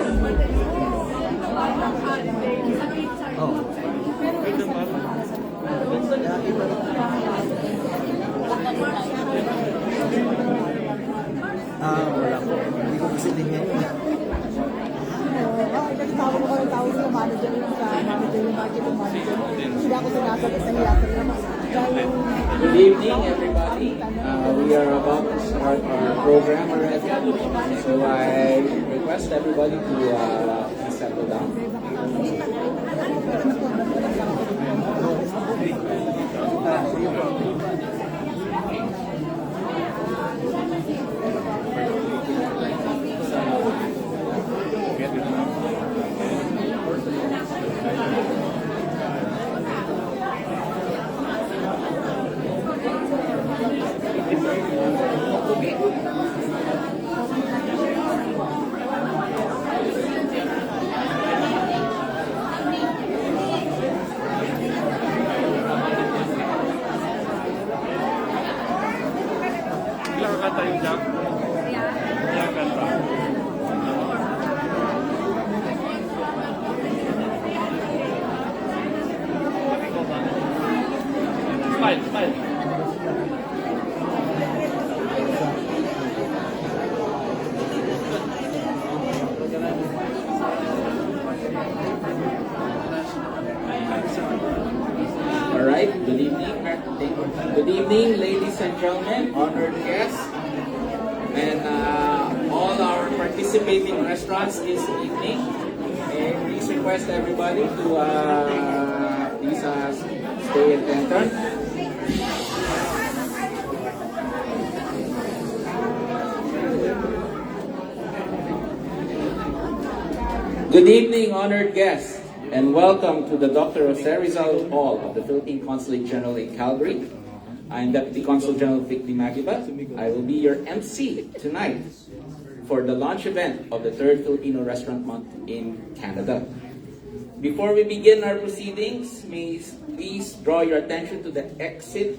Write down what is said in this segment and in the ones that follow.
Wala po. Hindi ko kasi din yan. Tawag ko ng tawag sa manager yung marketing manager. Hindi ako sinasagot sa hiyakan naman. Good evening, everybody. We are about to start our program already. So I request everybody to settle down. Alright, good evening. Good evening, ladies and gentlemen, honored guests, and all our participating restaurants this evening. And please request everybody to please stay attention. Good evening, honored guests, and welcome to the Dr. Jose Rizal Hall of the Philippine Consulate General in Calgary. I'm Deputy Consul General Vic Magiba. I will be your MC tonight for the launch event of the 3rd Filipino Restaurant Month in Canada. Before we begin our proceedings, please draw your attention to the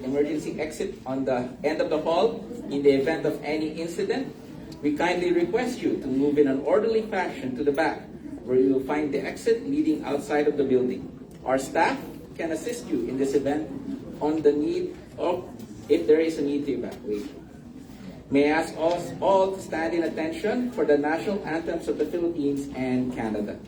emergency exit on the end of the hall. In the event of any incident, we kindly request you to move in an orderly fashion to the back, where you will find the exit leading outside of the building. Our staff can assist you in this event on the need of if there is a need to evacuate. May I ask us all to stand in attention for the national anthems of the Philippines and Canada.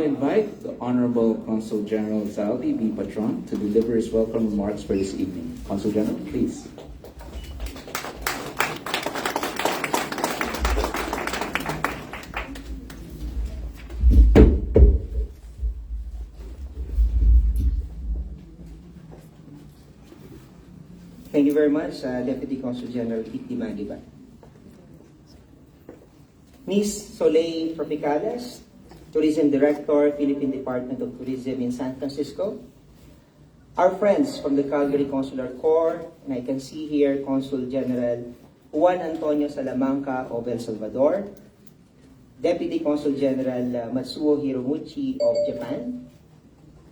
invite the Honorable Consul General Zaldi B. Patron to deliver his welcome remarks for this evening. Consul General, please. Thank you very much, Deputy Consul General Kitty Magiba. Ms. Soleil Tropicales, Tourism Director, Philippine Department of Tourism in San Francisco. Our friends from the Calgary Consular Corps, and I can see here Consul General Juan Antonio Salamanca of El Salvador, Deputy Consul General Matsuo Hiromuchi of Japan,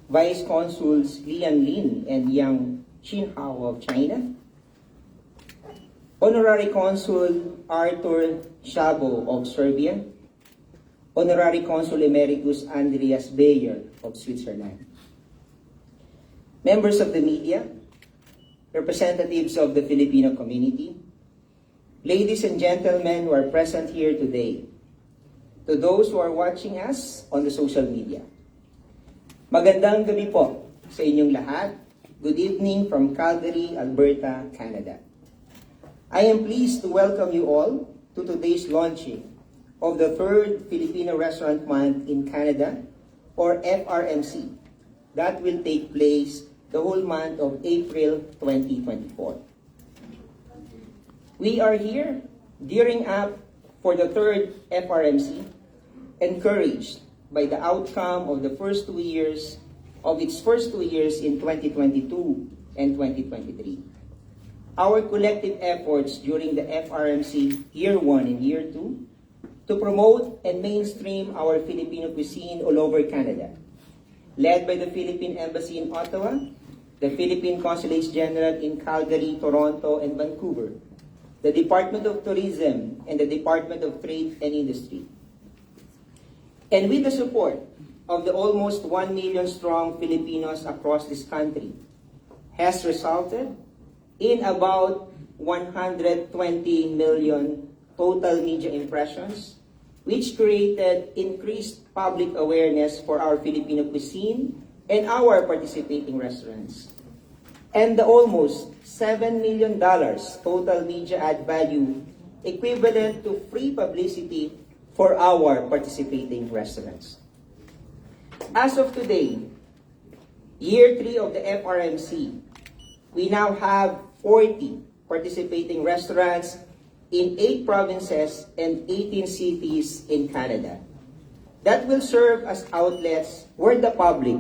Vice Consuls Lian Lin and Yang Xinhao of China, Honorary Consul Arthur Shabo of Serbia, Honorary Consul Emeritus Andreas Bayer of Switzerland, members of the media, representatives of the Filipino community, ladies and gentlemen who are present here today, to those who are watching us on the social media. Magandang gabi po sa inyong lahat. Good evening from Calgary, Alberta, Canada. I am pleased to welcome you all to today's launching of the 3rd Filipino Restaurant Month in Canada, or FRMC, that will take place the whole month of April 2024. We are here gearing up for the 3rd FRMC, encouraged by the outcome of the first 2 years in 2022 and 2023. Our collective efforts during the FRMC Year 1 and Year 2 to promote and mainstream our Filipino cuisine all over Canada, led by the Philippine Embassy in Ottawa, the Philippine Consulates General in Calgary, Toronto, and Vancouver, the Department of Tourism, and the Department of Trade and Industry. And with the support of the almost 1 million strong Filipinos across this country, has resulted in about 120 million total media impressions, which created increased public awareness for our Filipino cuisine and our participating restaurants. And the almost $7 million total media ad value, equivalent to free publicity for our participating restaurants. As of today, Year 3 of the FRMC, we now have 40 participating restaurants in 8 provinces and 18 cities in Canada that will serve as outlets where the public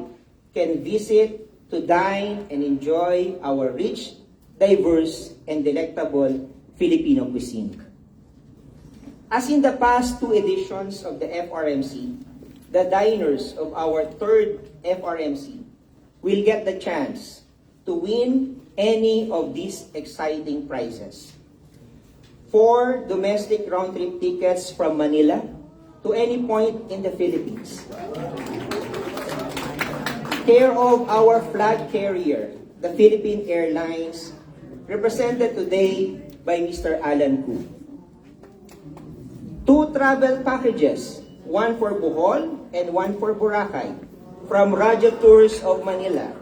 can visit to dine and enjoy our rich, diverse, and delectable Filipino cuisine. As in the past 2 editions of the FRMC, the diners of our 3rd FRMC will get the chance to win any of these exciting prizes. 4 domestic round-trip tickets from Manila to any point in the Philippines, care of our flag carrier, the Philippine Airlines, represented today by Mr. Alan Koo. 2 travel packages, 1 for Bohol and 1 for Boracay, from Radyo Tours of Manila,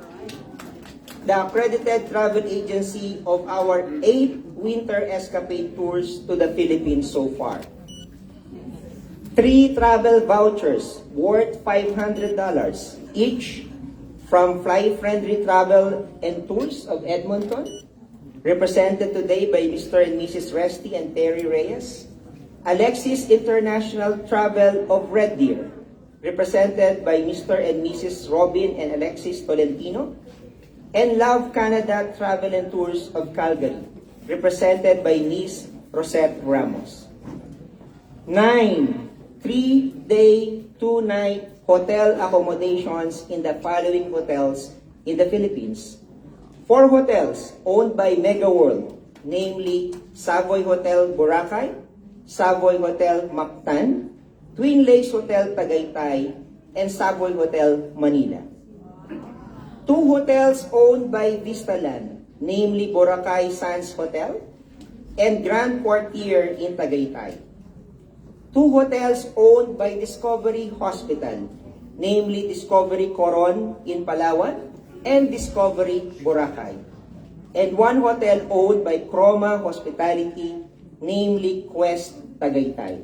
the accredited travel agency of our 8 winter escapade tours to the Philippines so far. 3 travel vouchers worth $500 each from Fly Friendly Travel and Tours of Edmonton, represented today by Mr. and Mrs. Resty and Terry Reyes. Alexis International Travel of Red Deer, represented by Mr. and Mrs. Robin and Alexis Tolentino. And Love Canada Travel and Tours of Calgary, represented by Ms. Rosette Ramos. 9 3-day, 2-night hotel accommodations in the following hotels in the Philippines. 4 hotels owned by Mega World, namely Savoy Hotel Boracay, Savoy Hotel Mactan, Twin Lakes Hotel Tagaytay, and Savoy Hotel Manila. 2 hotels owned by Vistaland, namely Boracay Sands Hotel and Grand Quartier in Tagaytay. 2 hotels owned by Discovery Hospital, namely Discovery Coron in Palawan and Discovery Boracay, and one hotel owned by Croma Hospitality, namely Quest Tagaytay.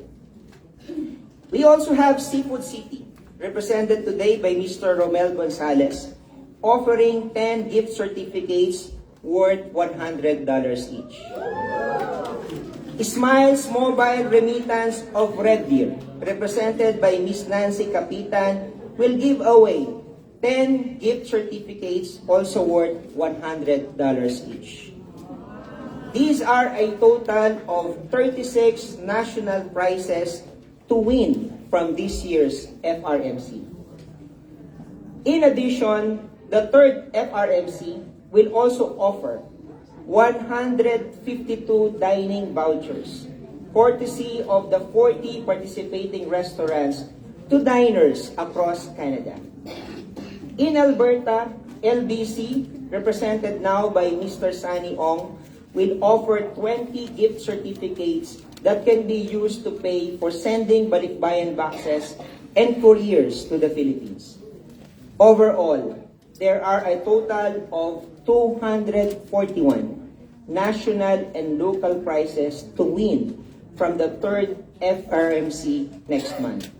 We also have Seafood City, represented today by Mr. Romel Gonzalez, offering 10 gift certificates worth $100 each. Smiles Mobile Remittance of Red Deer, represented by Ms. Nancy Capitan, will give away 10 gift certificates also worth $100 each. These are a total of 36 national prizes to win from this year's FRMC. In addition, the third FRMC will also offer 152 dining vouchers, courtesy of the 40 participating restaurants to diners across Canada. In Alberta, LBC, represented now by Mr. Sunny Ong, will offer 20 gift certificates that can be used to pay for sending balikbayan boxes and couriers to the Philippines. Overall, there are a total of 241 national and local prizes to win from the third FRMC next month.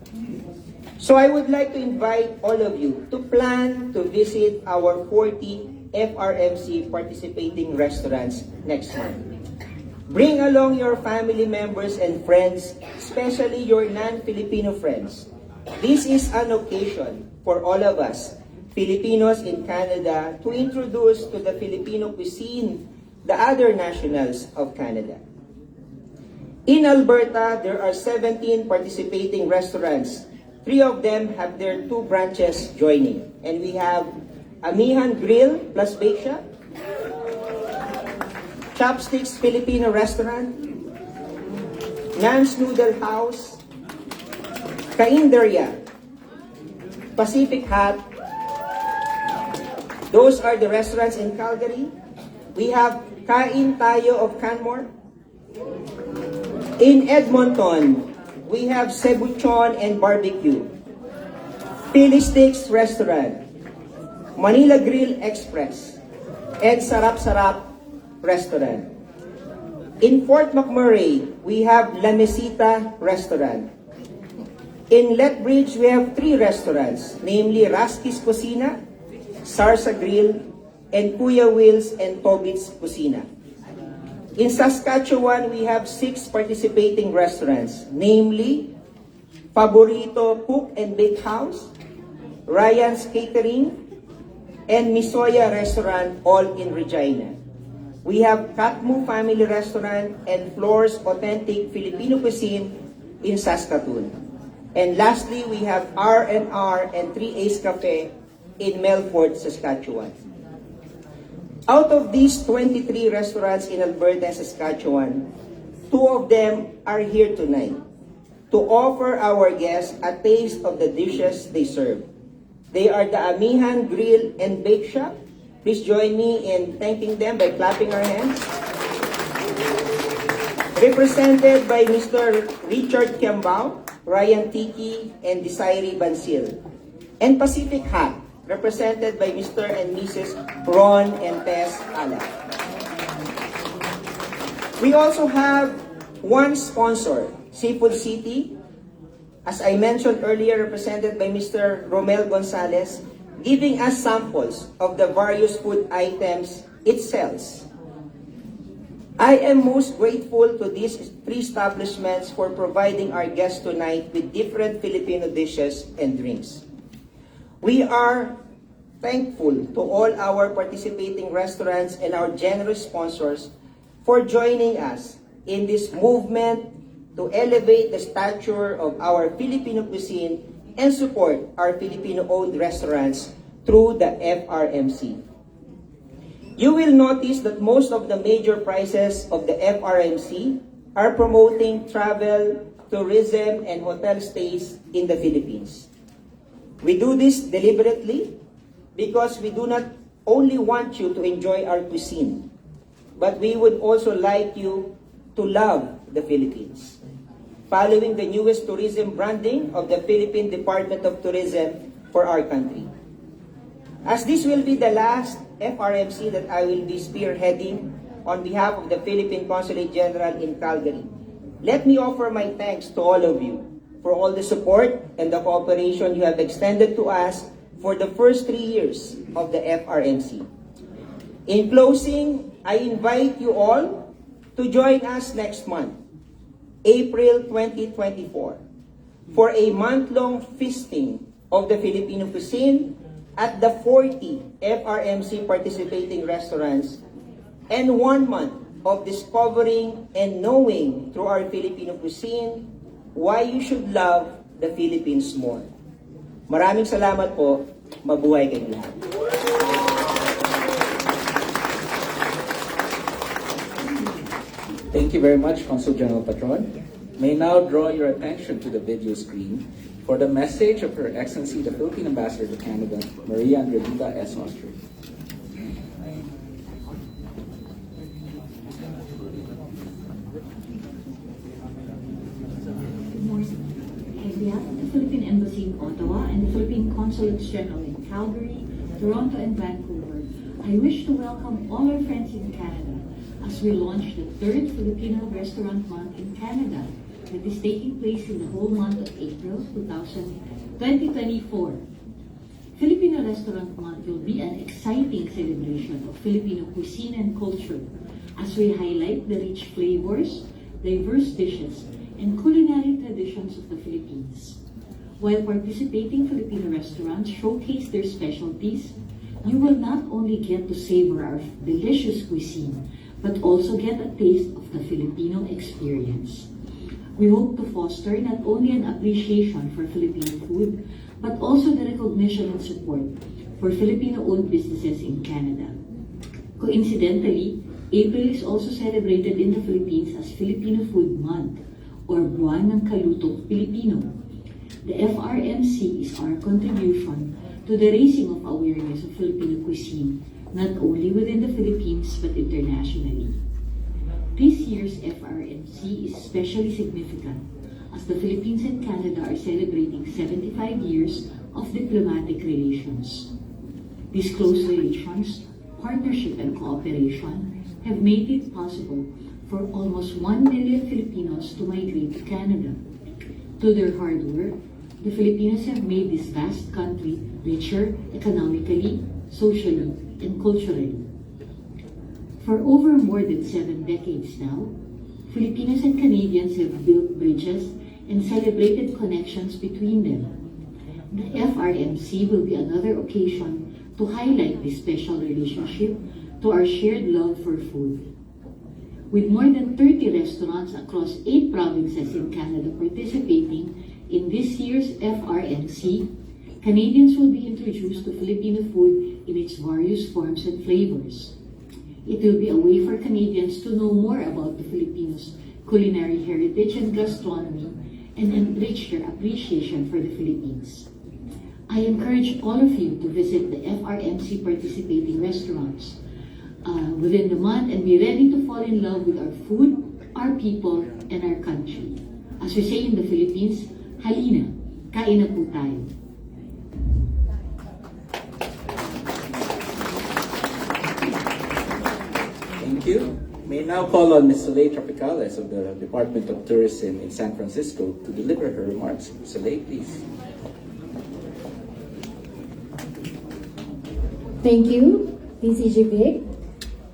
So I would like to invite all of you to plan to visit our 40 FRMC participating restaurants next month. Bring along your family members and friends, especially your non-Filipino friends. This is an occasion for all of us, Filipinos in Canada, to introduce to the Filipino cuisine the other nationals of Canada. In Alberta, there are 17 participating restaurants. 3 of them have their 2 branches joining. And we have Amihan Grill plus Bake Shop, Chopsticks Filipino Restaurant, Nan's Noodle House, Kainderya, Pacific Hat. Those are the restaurants in Calgary. We have Kain Tayo of Canmore. In Edmonton, we have Cebuchon and Barbecue, Philly Sticks Restaurant, Manila Grill Express, and Sarap Sarap Restaurant. In Fort McMurray, we have La Mesita Restaurant. In Lethbridge, we have 3 restaurants, namely Raski's Cocina, Sarsa Grill, and Kuya Will's and Tobit's Cocina. In Saskatchewan, we have 6 participating restaurants, namely Favorito Cook and Bake House, Ryan's Catering, and Misoya Restaurant, all in Regina. We have Katmu Family Restaurant and Floor's Authentic Filipino Cuisine in Saskatoon. And lastly, we have R&R and 3 Ace Cafe in Melfort, Saskatchewan. Out of these 23 restaurants in Alberta and Saskatchewan, 2 of them are here tonight to offer our guests a taste of the dishes they serve. They are the Amihan Grill and Bake Shop. Please join me in thanking them by clapping our hands. Represented by Mr. Richard Kiambao, Ryan Tiki, and Desiree Bansil. And Pacific Hat, represented by Mr. and Mrs. Ron and Tess Ala. We also have one sponsor, Seafood City, as I mentioned earlier, represented by Mr. Romel Gonzalez, giving us samples of the various food items it sells. I am most grateful to these 3 establishments for providing our guests tonight with different Filipino dishes and drinks. We are thankful to all our participating restaurants and our generous sponsors for joining us in this movement to elevate the stature of our Filipino cuisine and support our Filipino-owned restaurants through the FRMC. You will notice that most of the major prizes of the FRMC are promoting travel, tourism, and hotel stays in the Philippines. We do this deliberately because we do not only want you to enjoy our cuisine, but we would also like you to love the Philippines. Following the newest tourism branding of the Philippine Department of Tourism for our country. As this will be the last FRMC that I will be spearheading on behalf of the Philippine Consulate General in Calgary, let me offer my thanks to all of you for all the support and the cooperation you have extended to us for the first 3 years of the FRMC. In closing, I invite you all to join us next month, April 2024, for a month-long feasting of the Filipino cuisine at the 40 FRMC participating restaurants and 1 month of discovering and knowing through our Filipino cuisine why you should love the Philippines more. Maraming salamat po. Mabuhay kayo lahat. Thank you very much, Consul General Patron. May now draw your attention to the video screen for the message of Her Excellency, the Philippine Ambassador to Canada, Maria Andrevita S. Austria. Good morning. On behalf of the Philippine Embassy in Ottawa and the Philippine Consulates General in Calgary, Toronto, and Vancouver, I wish to welcome all our friends in Canada as we launch the 3rd Filipino Restaurant Month in Canada that is taking place in the whole month of April 2024. Filipino Restaurant Month will be an exciting celebration of Filipino cuisine and culture as we highlight the rich flavors, diverse dishes, and culinary traditions of the Philippines. While participating Filipino restaurants showcase their specialties, you will not only get to savor our delicious cuisine, but also get a taste of the Filipino experience. We hope to foster not only an appreciation for Filipino food, but also the recognition and support for Filipino-owned businesses in Canada. Coincidentally, April is also celebrated in the Philippines as Filipino Food Month, or Buwan ng Kalutong Pilipino. The FRMC is our contribution to the raising of awareness of Filipino cuisine, not only within the Philippines but internationally. This year's FRMC is especially significant as the Philippines and Canada are celebrating 75 years of diplomatic relations. These close relations, partnership, and cooperation have made it possible for almost 1 million Filipinos to migrate to Canada. To their hard work, the Filipinos have made this vast country richer economically, socially, and culturally. For over more than 7 decades now, Filipinos and Canadians have built bridges and celebrated connections between them. The FRMC will be another occasion to highlight this special relationship to our shared love for food. With more than 30 restaurants across 8 provinces in Canada participating in this year's FRMC, Canadians will be introduced to Filipino food in its various forms and flavors. It will be a way for Canadians to know more about the Filipinos' culinary heritage and gastronomy and enrich their appreciation for the Philippines. I encourage all of you to visit the FRMC participating restaurants within the month and be ready to fall in love with our food, our people, and our country. As we say in the Philippines, halina, kain na po tayo. Thank you. May now call on Ms. Soleil Tropicales of the Department of Tourism in San Francisco to deliver her remarks. Soleil, please. Thank you, PCG Vic.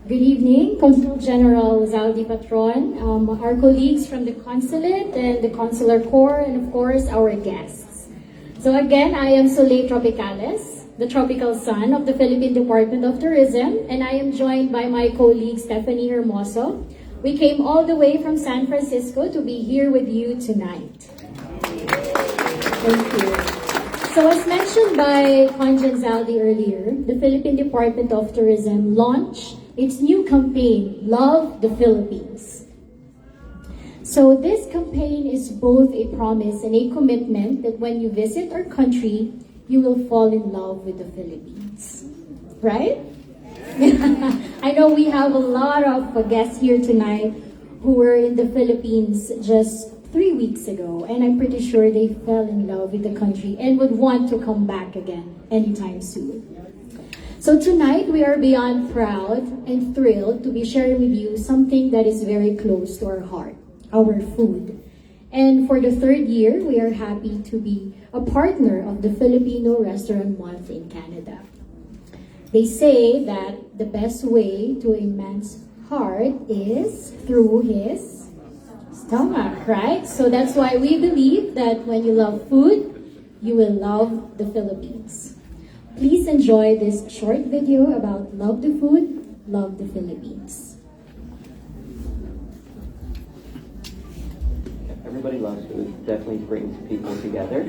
Good evening, Consul General Zaldi Patron, our colleagues from the Consulate and the Consular Corps, and of course, our guests. So again, I am Soleil Tropicales, the tropical son of the Philippine Department of Tourism, and I am joined by my colleague Stephanie Hermoso. We came all the way from San Francisco to be here with you tonight. Thank you. So as mentioned by Conjan Zaldi earlier, the Philippine Department of Tourism launched its new campaign, Love the Philippines. So this campaign is both a promise and a commitment that when you visit our country, you will fall in love with the Philippines. Right? I know we have a lot of guests here tonight who were in the Philippines just 3 weeks ago, and I'm pretty sure they fell in love with the country and would want to come back again anytime soon. So tonight, we are beyond proud and thrilled to be sharing with you something that is very close to our heart, our food. And for the 3rd year, we are happy to be a partner of the Filipino Restaurant Month in Canada. They say that the best way to a man's heart is through his stomach, right? So that's why we believe that when you love food, you will love the Philippines. Please enjoy this short video about Love the Food, Love the Philippines. Everybody loves food. Definitely brings people together.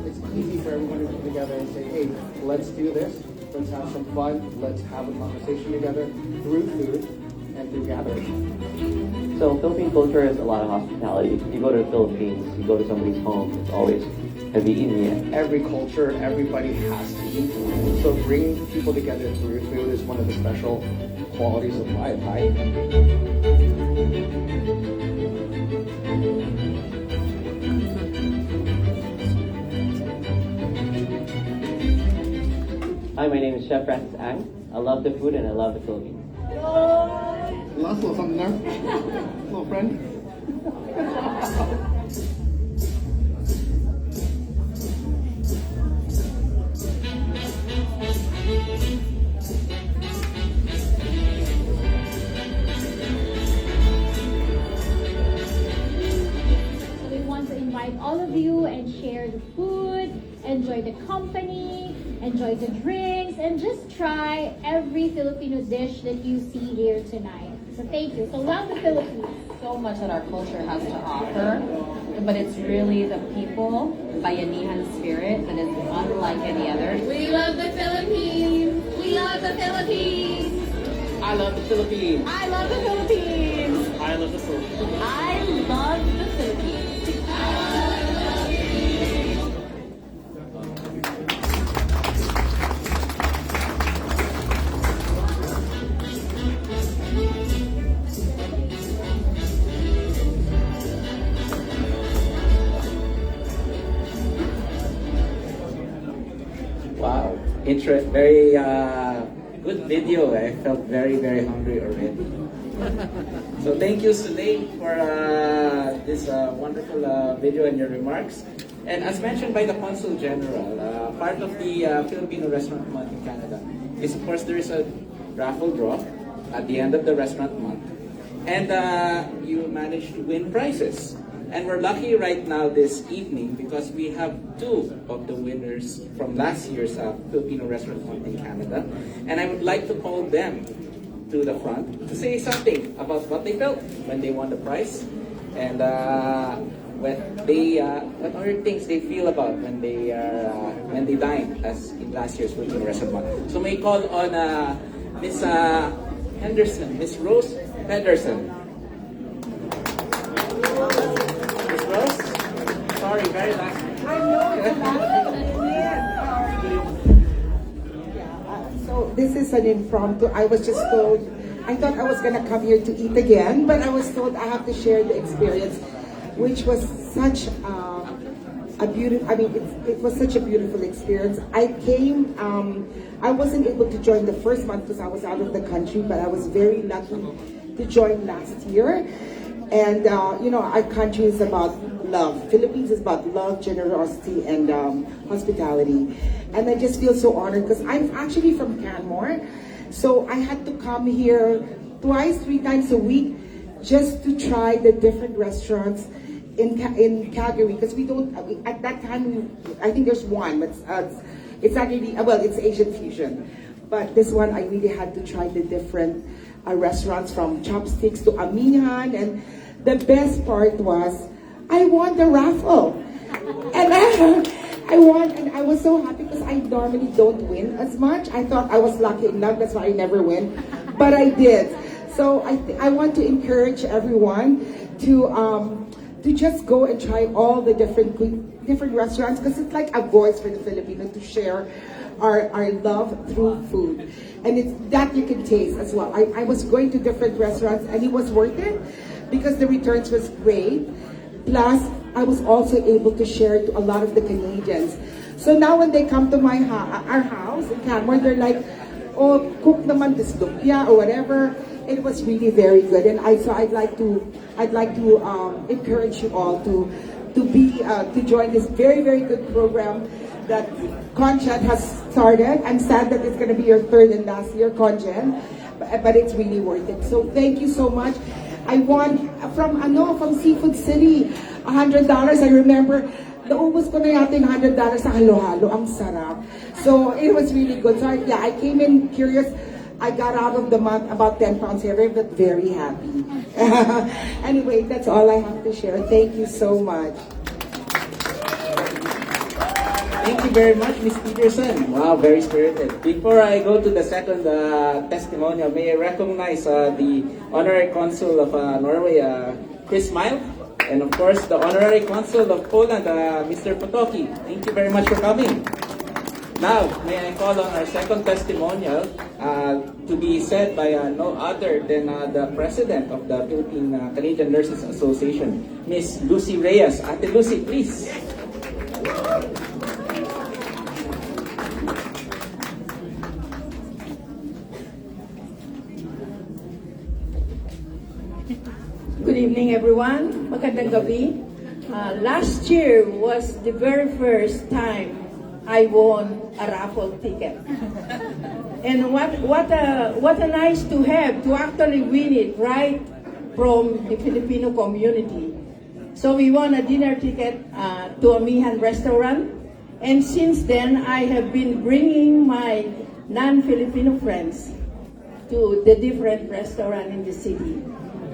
It's easy for everyone to come together and say, hey, let's do this. Let's have some fun. Let's have a conversation together through food and through gathering. So Philippine culture has a lot of hospitality. You go to the Philippines, you go to somebody's home, it's always, have you eaten yet? Every culture, everybody has to eat. So bringing people together through food is one of the special qualities of life, right? Hi, my name is Chef Francis Ang. I love the food and I love the Philippines. Last little something there. Little friend. We want to invite all of you and share the food, enjoy the company, enjoy the drinks, and just try every Filipino dish that you see here tonight. So thank you. So love the Philippines. So much that our culture has to offer, but it's really the people, Bayanihan spirit, that is unlike any other. We love the Philippines. We love the Philippines. I love the Philippines. I love the Philippines. I love the Philippines. I love the Philippines. Wow, very good video. I felt very, very hungry already. So thank you, Sule, for this wonderful video and your remarks. And as mentioned by the Consul General, part of the Filipino Restaurant Month in Canada is, of course, there is a raffle draw at the end of the restaurant month. And you managed to win prizes. And we're lucky right now this evening because we have 2 of the winners from last year's Filipino Restaurant Month in Canada. And I would like to call them to the front to say something about what they felt when they won the prize. And what other things they feel about when they dined as in last year's Filipino Restaurant Month. So may call on Miss Henderson, Miss Rose Henderson. Sorry, very last. So this is an impromptu. I was just told, I thought I was gonna come here to eat again, but I was told I have to share the experience, which was such a beautiful. I mean, it was such a beautiful experience. I came. I wasn't able to join the first month because I was out of the country, but I was very lucky to join last year. And you know, our country is about love. Philippines is about love, generosity, and hospitality. And I just feel so honored because I'm actually from Canmore, so I had to come here 2-3 times a week just to try the different restaurants in Calgary. Because we don't at that time. I think there's one, but it's not really well. It's Asian fusion, but this one I really had to try the different restaurants from chopsticks to amihan, and the best part was I won the raffle, and I won, and I was so happy because I normally don't win as much. I thought I was lucky enough, that's why I never win, but I did. So I want to encourage everyone to just go and try all the different restaurants, because it's like a voice for the Filipino to share our love through food, and it's that you can taste as well. I was going to different restaurants and it was worth it because the returns was great. Plus, I was also able to share to a lot of the Canadians. So now when they come to our house in Canmore, they're like, oh, cook naman this lumpia or whatever. It was really very good, and I'd like to encourage you all to join this very, very good program that Congen has started. I'm sad that it's going to be your third and last year, Congen, but it's really worth it. So thank you so much. I won from Seafood City, $100. I remember, naubos ko na yata yung $100 sa halo-halo. Ang sarap. So it was really good. So I came in curious. I got out of the month about 10 pounds heavier, but very happy. Anyway, that's all I have to share. Thank you so much. Thank you very much, Ms. Peterson. Wow, very spirited. Before I go to the second testimonial, may I recognize the Honorary Consul of Norway, Chris Mile, and of course the Honorary Consul of Poland, Mr. Potoki. Thank you very much for coming. Now, may I call on our second testimonial to be said by no other than the President of the Philippine Canadian Nurses Association, Ms. Lucy Reyes. Ate Lucy, please. Good evening, everyone. Magandang gabi. Last year was the very first time I won a raffle ticket. And what a nice to have to actually win it right from the Filipino community. So we won a dinner ticket to a Mihan restaurant. And since then, I have been bringing my non-Filipino friends to the different restaurants in the city.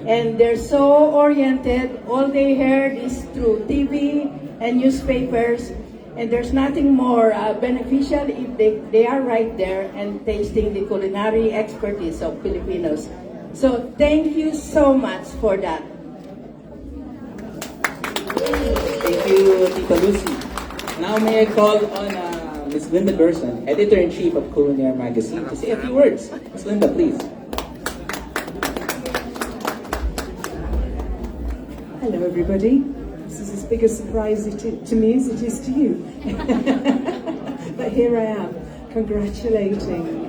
And they're so oriented. All they heard is through TV and newspapers. And there's nothing more beneficial if they are right there and tasting the culinary expertise of Filipinos. So thank you so much for that. Thank you, Tita Lucy. Now may I call on Ms. Linda Gerson, Editor-in-Chief of Culinary Magazine, to say a few words. Ms. Linda, please. Hello, everybody. This is as big a surprise to me as it is to you. But here I am, congratulating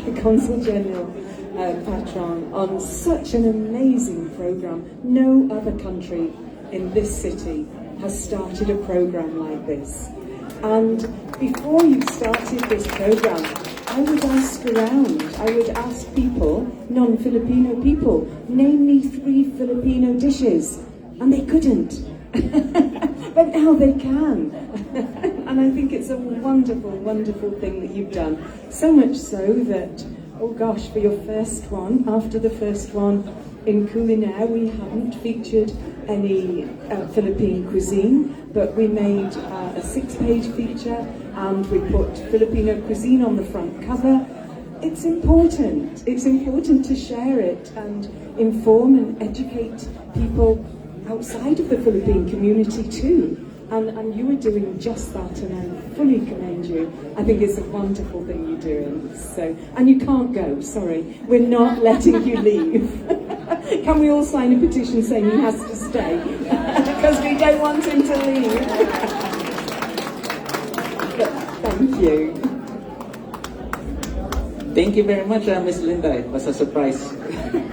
the Consul General Patron on such an amazing program. No other country in this city has started a program like this. And before you started this program, I would ask around, I would ask people, non-Filipino people, name me 3 Filipino dishes. And they couldn't. But now they can. And I think it's a wonderful, wonderful thing that you've done. So much so that, oh gosh, for your first one, after the first one in Culinaire, we haven't featured any Philippine cuisine, but we made a 6-page feature and we put Filipino cuisine on the front cover. It's important. It's important to share it and inform and educate people outside of the Philippine community too. And you are doing just that, and I fully commend you. I think it's a wonderful thing you're doing. So, and you can't go, sorry. We're not letting you leave. Can we all sign a petition saying he has to stay? Because we don't want him to leave. But thank you. Thank you very much, Ms. Linda. It was a surprise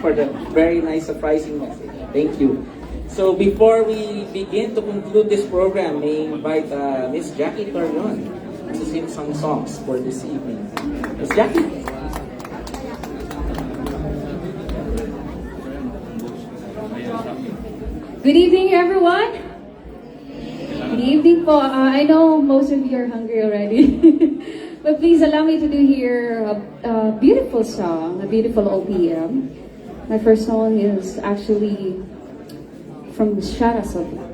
for the very nice, surprising message. Thank you. So before we begin to conclude this program, may I invite Miss Jackie Torreon to sing some songs for this evening. Miss Jackie. Good evening, everyone. Good evening po. I know most of you are hungry already. But please allow me to do here a beautiful song, a beautiful OPM. My first song is actually from the Shara Sophia.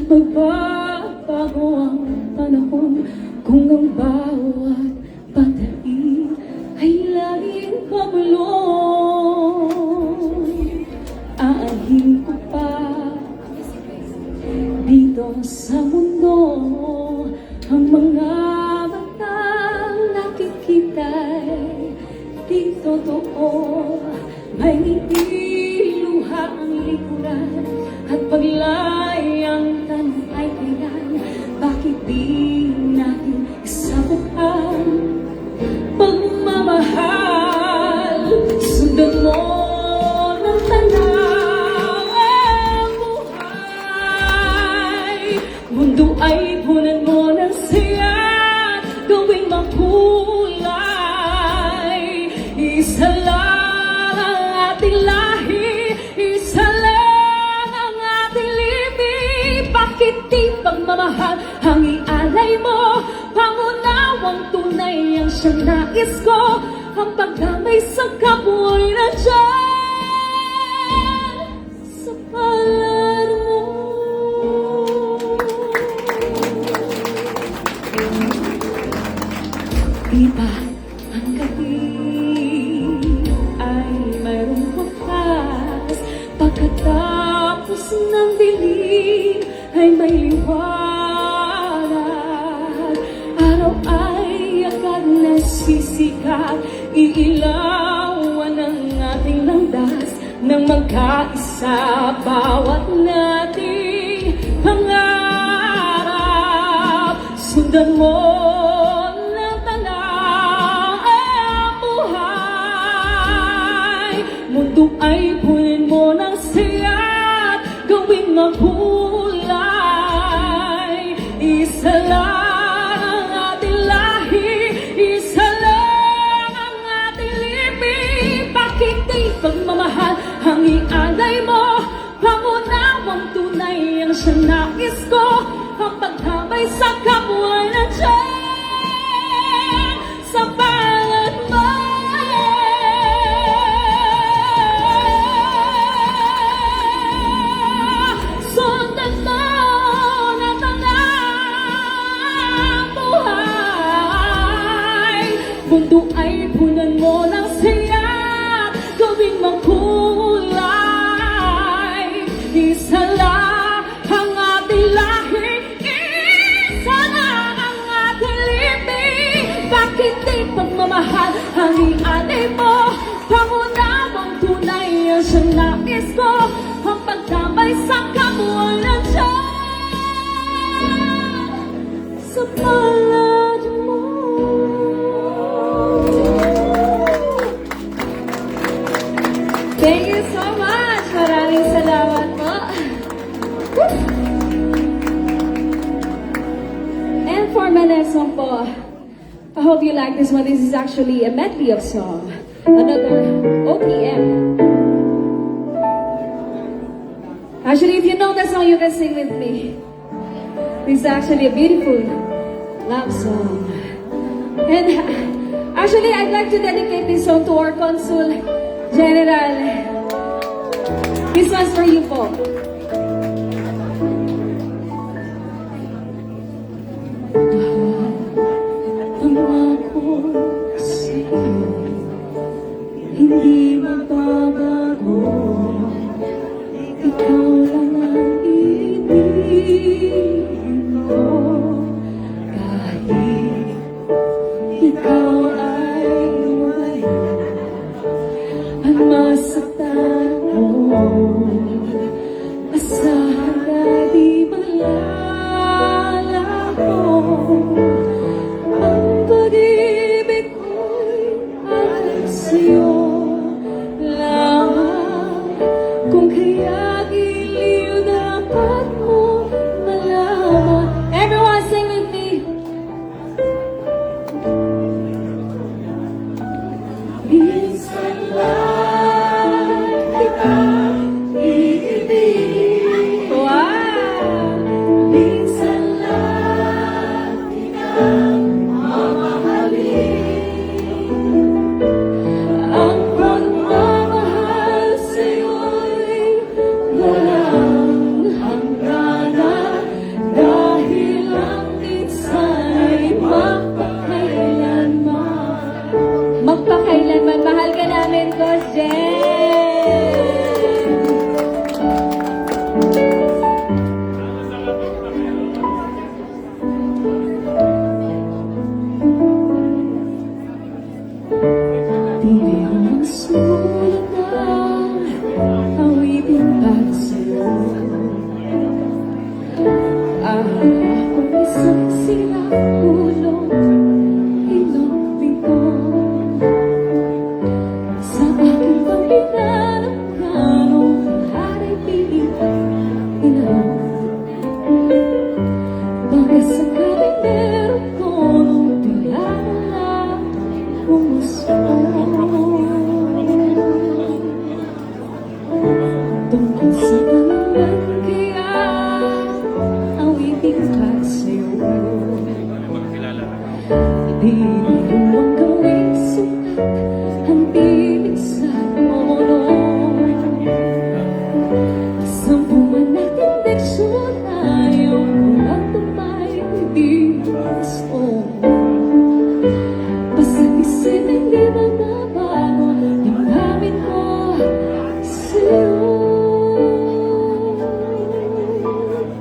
Magbabago ang panahon kung ang bawat pagdating ay laging pabulong. Aahin ko pa dito sa mundo ang mga batang nakikita'y di totoo. May ngiti, luha ang likuran at paglayang tanong ay kailan. Bakit di natin isabukan pagmamahal? Sundan mo ng tanang ang buhay. Mundo ay punan mo ng saya, gawing makulay. Isa lang ang ating lahi, isa lang ang ating libing. Bakit di pagmamahal ang ialay mo? Pangunawang tunay ang siyang nais ko. Ang pagdamay sa kapwa'y nandiyan sa palad mo. Di ba ang gabi ay mayroong wakas? Pagkatapos ng dilim ay may liwanag. Araw ay agad nasisikat, iilawan ang ating landas nang magkaisa bawat nating pangarap. Sundan mo ng tanang ang buhay. Mundo ay punin mo ng siya't gawing makulay. Isa lang ang ating lahi, isa lang ang ating libing. Bakit di pagmamahal ang ialay mo? Pangunawang tunay ang siyang nais ko. Ang paghabay sa kapwa na dyan sa palad mo. Sundan mo na tanang buhay. Mundo ay punan mo ng saya, gawing makulay. Isa lang ang ating lahi, isa lang ang ating libing. Bakit di pagmamahal ang ialay mo? Pangunawang tunay ang siyang nais ko. Ang pagdamay sa kapwa nandiyan sa palad mo. Thank you so much. Maraming salamat po. And for my next song po, I hope you like this one. This is actually a medley of song. Another OPM. Actually, if you know that song, you can sing with me. This is actually a beautiful love song. And actually, I'd like to dedicate this song to our Consul General. This one's for you po. Pangako sa'yo, hindi magbabago. Ikaw lang ang ibigin ko. Kahit ikaw ay lumayo at masaktan mo, asahan na di malalago. Ang pag-ibig ko'y alam sa'yo lamang. Kung kaya giliw dapat mo malaman. Everyone sing with me.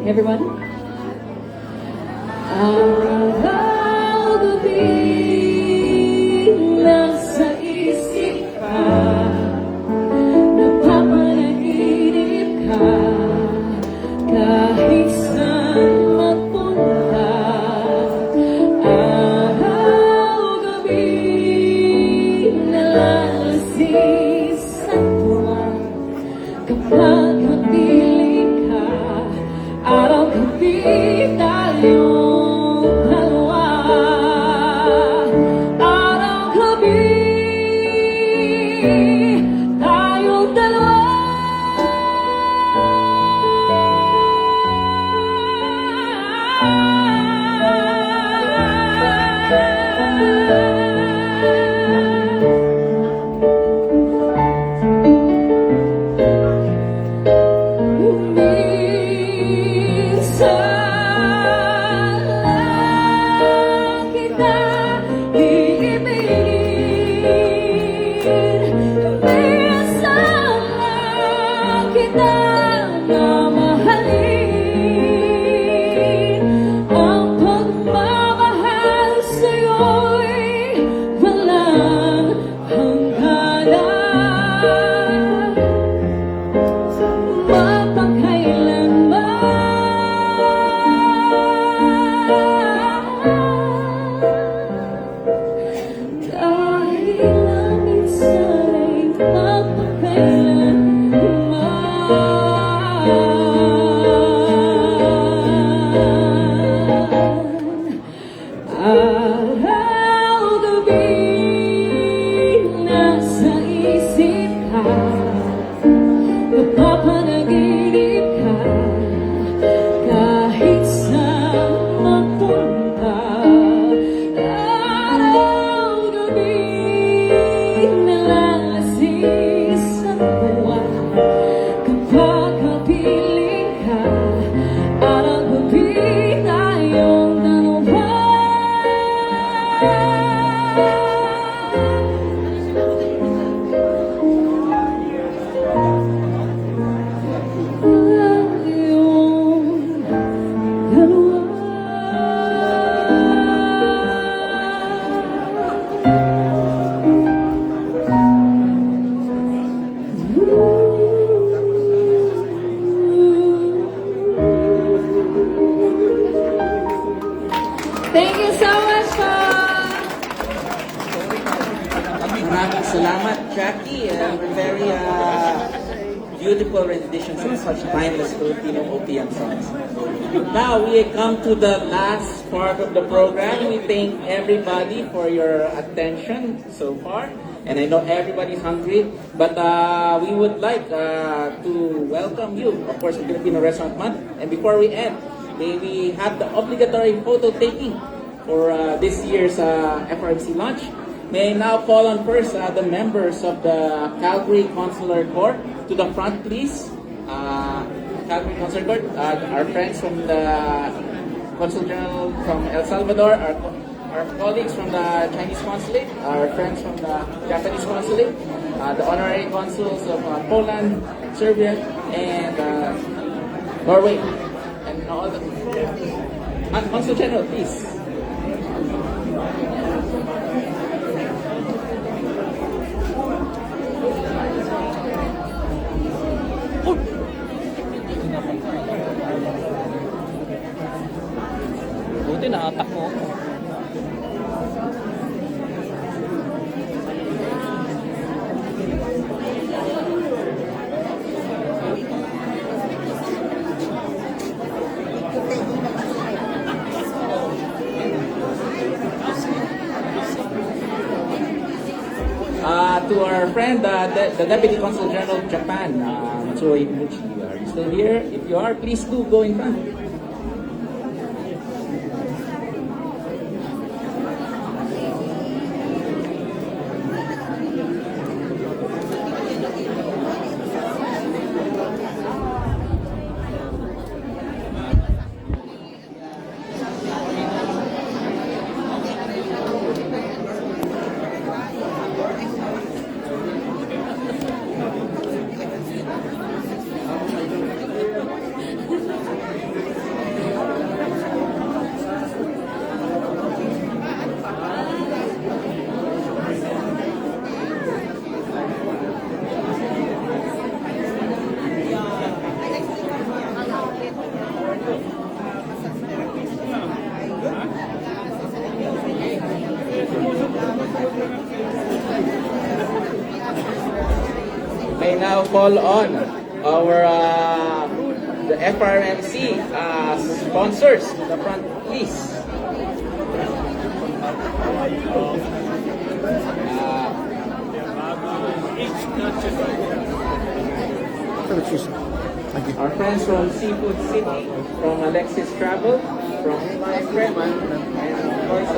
everyone. Gabi nasa isip ka, napapanaginip ka, kahit saan magpunta. Gabi nalalasing sa tuwa, kapag kapiling ka, araw-gabi tayong dalawa. Araw-gabi tayong dalawa. Thank you so much po. Maraming salamat, Jackie. Very beautiful renditions of such timeless Filipino OPM songs. Now we come to the last part of the program. We thank everybody for your attention so far. And I know everybody's hungry, but we would like to welcome you, of course, in Filipino Restaurant Month. And before we end, may we have the obligatory photo taking for this year's FRMC launch. May I now call on first the members of the Calgary Consular Corps to the front, please. Calgary Consular Corps, our friends from the Consul General from El Salvador, our colleagues from the Chinese Consulate, our friends from the Japanese Consulate, the honorary consuls of Poland, Serbia, and Norway, and all the Consul General, please. Buti nakatakbo ako. To our friend, the Deputy Consul General of Japan, Matsuo Ibuchi. Are you still here? If you are, please do go in front. I now call on our the FRMC sponsors to the front, please. Our friends from Seafood City, from Alexis Travel, from my friend, and of course,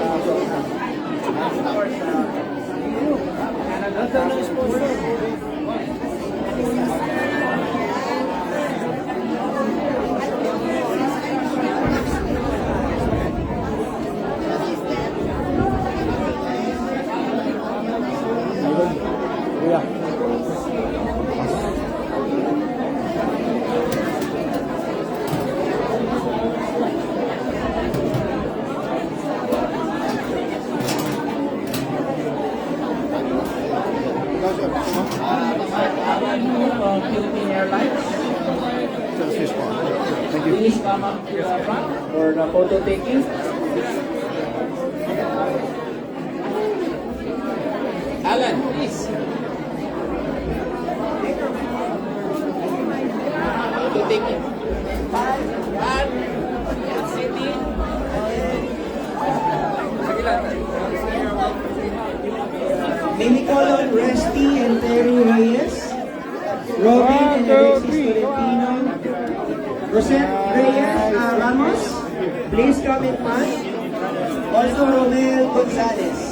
Philippine Airlines. Please come up to the front for the photo taking. Alan, please. Photo taking. City. May we call on Resty and Terry Reyes, Robin and Alexis Filipino, Rosette Reyes Ramos, please come in front. Also Romel Gonzalez.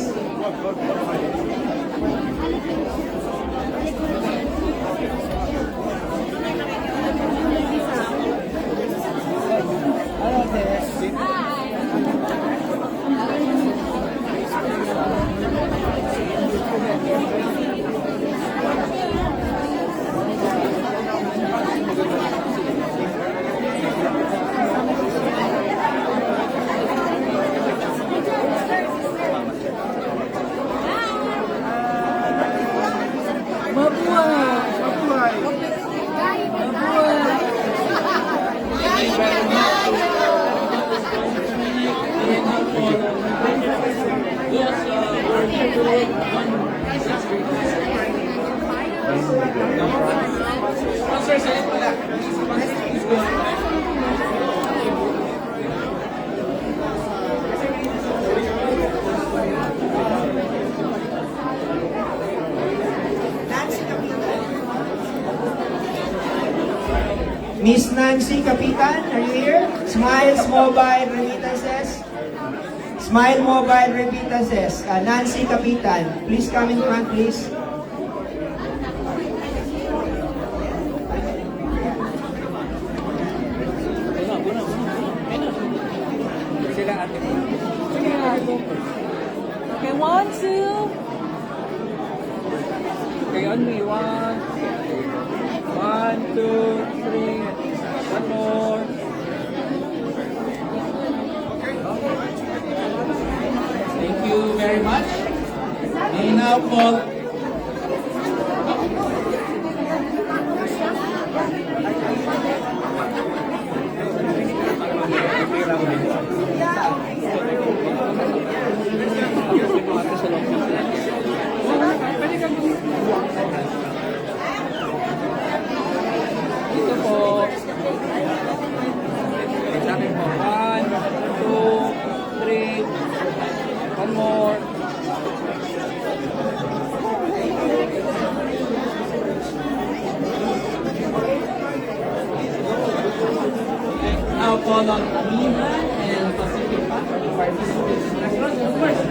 Miss Nancy Capitan, are you here? Smiles Mobile Remittances. Smile Mobile Remittances. Nancy Capitan, please come in front, please. Okay, 1, 2. Okay, only 1, 2, 3. One more. Thank you very much. I now call call on Nina and Pacific to participate in the restaurant, of course.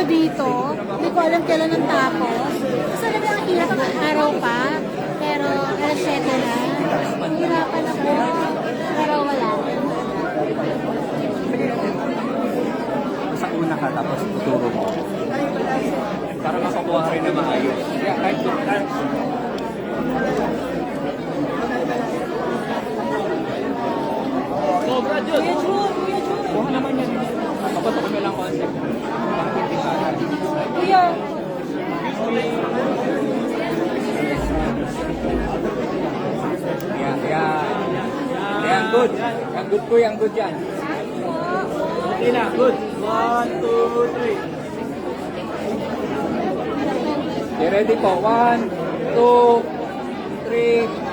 Dito, hindi ko alam kailan ang tapos. Kasi alam ang hirap ng araw pa, pero alas 7 na. Hirapan ako, pero wala. Sa una ka, tapos tuturo mo. Para makakuha rin na maayos. Yeah, kahit Kuha naman yan. Papasok ko lang concept. Kuya. Yan, good. Yan, good po, yan, good yan. Okay na, good. 1, 2, 3. Okay, ready po. 1, 2, 3.